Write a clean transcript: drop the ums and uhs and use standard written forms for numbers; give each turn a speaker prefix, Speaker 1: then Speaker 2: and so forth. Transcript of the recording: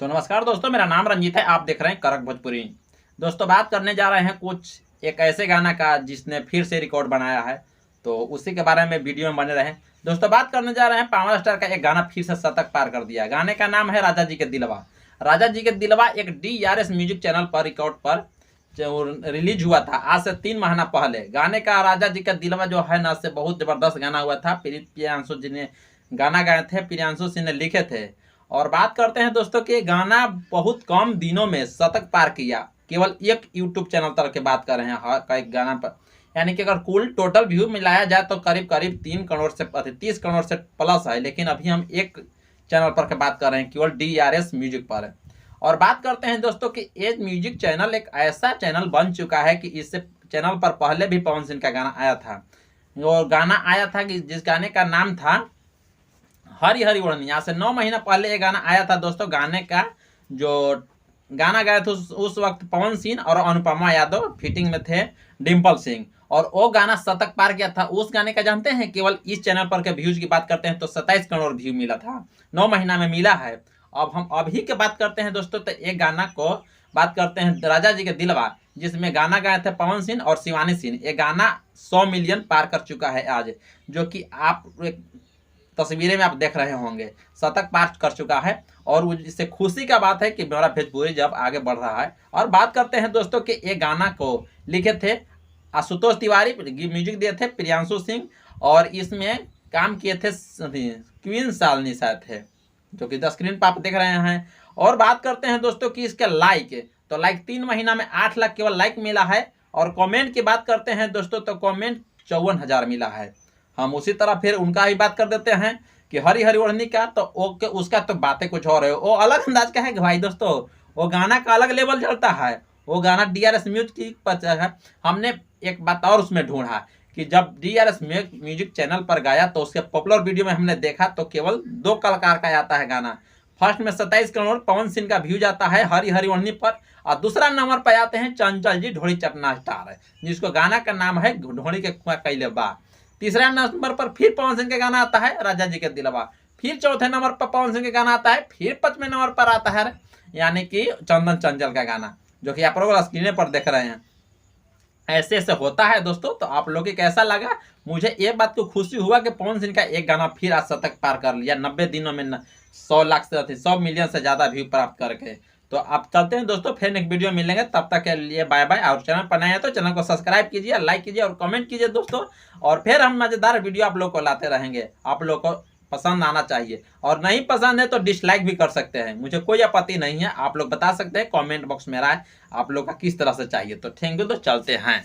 Speaker 1: तो नमस्कार दोस्तों, मेरा नाम रंजीत है। आप देख रहे हैं करक भोजपुरी। दोस्तों, बात करने जा रहे हैं कुछ एक ऐसे गाना का जिसने फिर से रिकॉर्ड बनाया है, तो उसी के बारे में वीडियो में बने रहे। दोस्तों, बात करने जा रहे हैं पावर स्टार का एक गाना फिर से शतक पार कर दिया। गाने का नाम है राजा जी के दिलवा। राजा जी के दिलवा एक DRS म्यूजिक चैनल पर रिकॉर्ड पर रिलीज हुआ था आज से 3 महीना पहले। गाने का राजा जी का दिलवा जो है ना, से बहुत जबरदस्त गाना हुआ था। प्रियांशु जी ने गाना गाए थे, प्रियांशु सिंह ने लिखे थे। और बात करते हैं दोस्तों कि गाना बहुत कम दिनों में शतक पार किया। केवल एक यूट्यूब चैनल तक की बात कर रहे हैं हर एक गाना पर, यानी कि अगर कुल टोटल व्यू मिलाया जाए तो करीब करीब 3 करोड़ से 30 करोड़ से प्लस है। लेकिन अभी हम एक चैनल पर की बात कर रहे हैं, केवल DRS म्यूजिक पर। और बात करते हैं दोस्तों कि ये म्यूजिक चैनल एक ऐसा चैनल बन चुका है कि इससे चैनल पर पहले भी पवन सिंह का गाना आया था। और गाना आया था कि जिस गाने का नाम था हरी हरी ओढ़नी। यहाँ से 9 महीना पहले ये गाना आया था दोस्तों। गाने का जो गाना गाया था उस वक्त पवन सिंह और अनुपमा यादव फिटिंग में थे, डिम्पल सिंह। और वो गाना शतक पार किया था। उस गाने का जानते हैं, केवल इस चैनल पर के व्यूज की बात करते हैं तो 27 करोड़ व्यू मिला था, 9 महीना में मिला है। अब हम अभी के बात करते हैं दोस्तों, तो एक गाना को बात करते हैं राजा जी के दिलवा, जिसमें गाना गाए थे पवन सिंह और शिवानी सिंह। ये गाना 100 मिलियन पार कर चुका है आज, जो कि आप तस्वीरें में आप देख रहे होंगे, शतक पार कर चुका है। और इससे खुशी का बात है कि मेरा भोजपुरी जब आगे बढ़ रहा है। और बात करते हैं दोस्तों कि ये गाना को लिखे थे आशुतोष तिवारी, म्यूजिक दिए थे प्रियांशु सिंह, और इसमें काम किए थे क्वीन शालिनी शायद थे, जो कि स्क्रीन पर आप देख रहे हैं। और बात करते हैं दोस्तों कि इसके लाइक, तो लाइक 3 महीना में 8 लाख केवल लाइक मिला है। और कमेंट की बात करते हैं दोस्तों, तो कमेंट 54,000 मिला है। हम उसी तरह फिर उनका ही बात कर देते हैं कि हरी हरी ओढ़नी का, तो उसका तो बातें कुछ और है। वो अलग अंदाज का है कि भाई दोस्तों, वो गाना का अलग लेवल चलता है। वो गाना DRS म्यूजिक पर है। हमने एक बात और उसमें ढूंढा कि जब DRS म्यूजिक चैनल पर गाया तो उसके पॉपुलर वीडियो में हमने देखा तो केवल 2 कलाकार का आता है गाना। फर्स्ट में 27 करोड़ पवन सिंह का व्यू जाता है हरी हरी ओढ़नी पर, और दूसरा नंबर पर आते हैं चंचल जी ढोड़ी चटना स्टार, जिसको गाना का नाम है ढोड़ी के कुआं कैले बा। तीसरा नंबर पर फिर पवन सिंह का गाना आता है राजा जी के दिलवा। फिर चौथे नंबर पर पवन सिंह का गाना आता है। फिर 5वें नंबर पर आता है यानी कि चंदन चंचल का गाना, जो कि आप लोग स्क्रीन पर देख रहे हैं। ऐसे ऐसे होता है दोस्तों। तो आप लोगों को कैसा लगा? मुझे ये बात को खुशी हुआ कि पवन सिंह का एक गाना फिर आज शतक पार कर लिया, 90 दिनों में 100 लाख से 100 मिलियन से ज़्यादा व्यू प्राप्त करके। तो आप चलते हैं दोस्तों, फिर एक वीडियो मिलेंगे, तब तक के लिए बाय बाय। और चैनल पर नए हैं तो चैनल को सब्सक्राइब कीजिए, लाइक कीजिए और कमेंट कीजिए दोस्तों। और फिर हम मज़ेदार वीडियो आप लोग को लाते रहेंगे। आप लोग को पसंद आना चाहिए, और नहीं पसंद है तो डिसलाइक भी कर सकते हैं, मुझे कोई आपत्ति नहीं है। आप लोग बता सकते हैं, कमेंट बॉक्स मेरा है, आप लोग का किस तरह से चाहिए। तो थैंक यू, तो चलते हैं।